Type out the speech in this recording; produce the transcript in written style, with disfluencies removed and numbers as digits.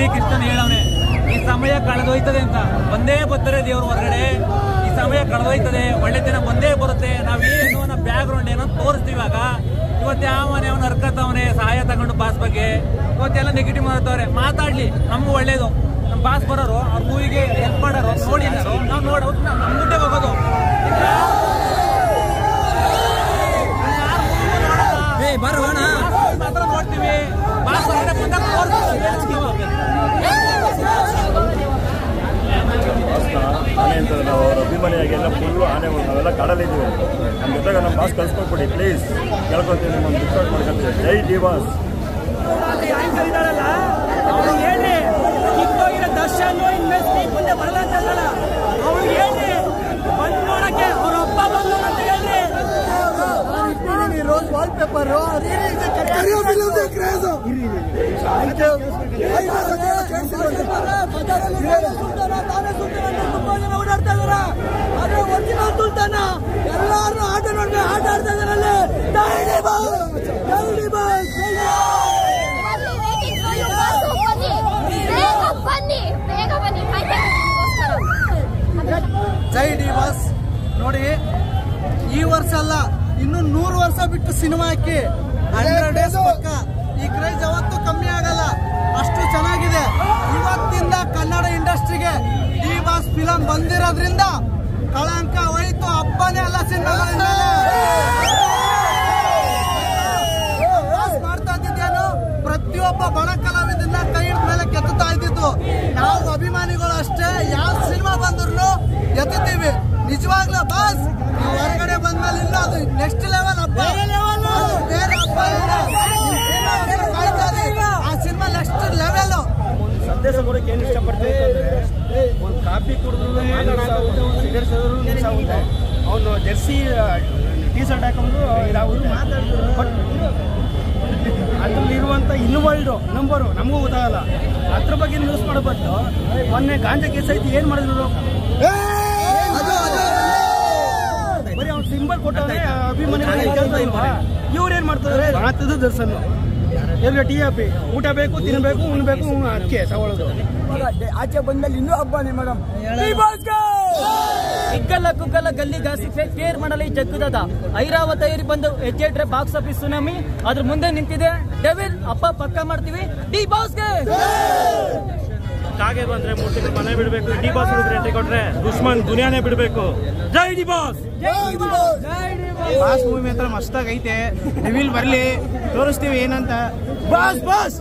ಶ್ರೀಕೃಷ್ಣನ್ ಹೇಳವನೆ, ಈ ಸಮಯ ಕಳೆದೋಯ್ತದೆ ಅಂತ. ಬಂದೇ ಬರ್ತಾರೆ ದೇವ್ರ ಹೊರಗಡೆ, ಈ ಸಮಯ ಕಳೆದೋಯ್ತದೆ, ಒಳ್ಳೆ ದಿನ ಬಂದೇ ಬರುತ್ತೆ. ನಾವೇನು ಅನ್ನೋ ಬ್ಯಾಕ್ ಗ್ರೌಂಡ್ ಏನೋ ತೋರಿಸ್ತೀವಿ. ಇವಾಗ ಇವತ್ತು ಯಾವನೇ ಅವನು ಹರ್ಕತ್ತವನೆ ಸಹಾಯ ತಗೊಂಡು ಬಾಸ್ ಬಗ್ಗೆ ಇವತ್ತೆಲ್ಲ ನೆಗೆಟಿವ್ ಮಾಡ್ತವ್ರೆ. ಮಾತಾಡ್ಲಿ, ನಮ್ಗೂ ಒಳ್ಳೇದು. ನಮ್ಮ ಬಾಸ್ ಬರೋರು ಅವ್ರ ಮೂವಿಗೆ ಹೆಲ್ಪ್ ಮಾಡೋರು ನೋಡಿ, ನಾವು ನೋಡೋದು ನಮ್ಮ ಮುಂದೆ ಹೋಗೋದು. ಬರೋಣ ಮಾತ್ರ ನೋಡ್ತೀವಿ, ಬಾಸ್ ಹೊರಗಡೆ ಬಂದಾಗ ಆನೆ ಅಂತ ನಾವು ಅವ್ರ ಅಭಿಮಾನಿಯಾಗೆಲ್ಲ ಫುಲ್ಲು ಆನೆಗಳು ನಾವೆಲ್ಲ ಕಾಡಲಿದ್ದೀವಿ. ನಮ್ಮ ಜೊತೆಗೆ ನಮ್ಮ ಬಾಸ್ ಕಳ್ಸ್ಕೊಟ್ಬಿಡಿ ಪ್ಲೀಸ್, ಕೇಳ್ಕೊತೀವಿ, ನಿಮ್ಮನ್ನು ಡಿಸ್ಕೌಂಟ್ ಮಾಡ್ಕೊತೀವಿ. ಜೈ ಡಿ ಬಾಸ್. ಇದಾರಲ್ಲ ಅವ್ರಿಗೆ ಹೇಳಿ, ಕಿತ್ತೋಗಿರೋ ದರ್ಶನ್ ಮುಂದೆ ಬರಲ್ಲ ಅಂತ ಹೇಳಲ್ಲ. ಅವ್ರಿಗೆ ಹೇಳಿ ಬಂದು ನೋಡಕ್ಕೆ, ಅವ್ರ ಅಪ್ಪ ಬಂದು ಅಂತ ಹೇಳ್ರಿ. ರೋಸ್ ವಾಲ್ ಪೇಪರ್ ಓಡಾಡ್ತಾ ಇದಾರ. ಆದ್ರೆ ಒರಿಜಿನಲ್ ಸುಲ್ತಾನ ಎಲ್ಲಾರು ಆಟ ನೋಡ್ಬೇಕು, ಆಟ ಆಡ್ತಾ ಇದಾರಲ್ಲಿ. ಜೈ ಡಿ ಬಾಸ್. ನೋಡಿ, ಈ ವರ್ಷ ಅಲ್ಲ, ಇನ್ನು 100 ವರ್ಷ ಬಿಟ್ಟು ಸಿನಿಮಾ ಹಾಕಿ 100 ಡೇಸ್ ಪಕ್ಕ. ಈ ಕ್ರೇಜ್ ಯಾವತ್ತೂ ಕಮ್ಮಿ ಆಗಲ್ಲ, ಅಷ್ಟು ಚೆನ್ನಾಗಿದೆ. ಇವತ್ತಿಂದ ಕನ್ನಡ ಇಂಡಸ್ಟ್ರಿಗೆ ಡಿ ಬಾಸ್ ಫಿಲಂ ಬಂದಿರೋದ್ರಿಂದ ಕಳಂಕ ಹೋಯ್ತು. ಹಬ್ಬನೇ ಅಲ್ಲ ಸಿನಿಮಾಗಳಿಂದ. ಮಾಡ್ತಾ ಇದ್ದೇನು, ಪ್ರತಿಯೊಬ್ಬ ಬಡ ಕಲಾವಿದನ್ನ ಕೈ ಮೇಲೆ ಕೆತ್ತುತ್ತಾ ಇದ್ದಿದ್ದು ನಾವು ಅಭಿಮಾನಿಗಳು ಅಷ್ಟೇ. ಯಾವ ಸಿನಿಮಾ ಬಂದ್ರು ಎತ್ತೀವಿ. ನಿಜವಾಗ್ಲೂ ಬಾಸ್ ಹೊರಗಡೆ ಬಂದ್ಮೇಲೆ ಇಲ್ಲ, ಅದು ನೆಕ್ಸ್ಟ್ ಲೆವೆಲ್ ಹಬ್ಬ, ಬೇರೆ ಹಬ್ಬ. ಆ ಸಿನಿಮಾ ನೆಕ್ಸ್ಟ್ ಲೆವೆಲ್. ಸಂದೇಶ ಕೊಡೋಕೆ ಏನು ಇಷ್ಟಪಡ್ತೀವಿ ಅಂದರೆ, ಒಂದು ಕಾಫಿ ಕುಡಿದ್ರು ಸಿಗರೇಟ್ ಸೇರಿದ್ರು ಅವನು ಜೆರ್ಸಿ ಟೀ ಶರ್ಟ್ ಹಾಕೊಂಡು ಅವರು ಮಾತಾಡಿದ್ರು. ಬಟ್ ಅದರಲ್ಲಿರುವಂಥ ಇನ್ವಾಲ್ಡು ನಂಬರು ನಮಗೂ ಗೊತ್ತಾಗಲ್ಲ. ಅದ್ರ ಬಗ್ಗೆ ನ್ಯೂಸ್ ಮಾಡಬಾರ್ದು. ಮೊನ್ನೆ ಗಾಂಜಾ ಕೇಸ್ ಐತಿ, ಏನು ಮಾಡಿದ್ರು? ಬರೀ ಅವ್ನು ಸಿಂಬಲ್ ಕೊಟ್ಟವ್ರೆ, ಅಭಿಮಾನಿಗಳು ಕೆಲಸ ಇಲ್ವಾ? ಇವ್ರು ಏನು ಮಾಡ್ತಾರೆ? ಮಾತದು ದರ್ಶನ್ ಎಲ್ಲ ಟಿ ಆಪಿ ಊಟ ಬೇಕು, ತಿನ್ಬೇಕು, ಉಣ್ಬೇಕು, ಅದಕ್ಕೆ ತಗೊಳ್ಳೋದು. ಆಚೆ ಬಂದಲ್ಲಿ ಇನ್ನೂ ಹಬ್ಬನೇ ಮೇಡಮ್. ಇಗ್ಗಲ್ಲ ಕುಗ್ಗಲ್ಲ ಗಲ್ಲಿ ಗಾಸಿಫೆ ಕೇರ್ ಮಾಡಲಿ ಜಗ್ಗುದದ ಐರಾವತ ಏರಿ ಬಂದು ಹೆಜ್ಜೆಟ್ರೆ ಬಾಕ್ಸ್ ಆಫೀಸ್ ಸುನಾಮಿ. ಅದ್ರ ಮುಂದೆ ನಿಂತಿದೆ ಡೆವಿಲ್. ಅಪ್ಪ ಪಕ್ಕ ಮಾಡ್ತೀವಿ ಡಿ ಬಾಸ್ಗೆ. ಕಾಗೆ ಬಂದ್ರೆ 3 ತಿಂಗಳು ಮನೆ ಬಿಡಬೇಕು. ಡಿ ಬಾಸ್ ಹುಡುಗರು ಎಂಟ್ರಿ ಕೊಟ್ರೆ ದುಶ್ಮನ್ ದುನಿಯಾನೇ ಬಿಡಬೇಕು. ಜೈ ಡಿ ಬಾಸ್. ಬಾಸ್ ಮೂವಿ ಮಾತ್ರ ಮಸ್ತಾಗೈತೆ. ಡೆವಿಲ್ ಬರ್ಲಿ, ತೋರಿಸ್ತೀವಿ ಏನಂತ. Boss boss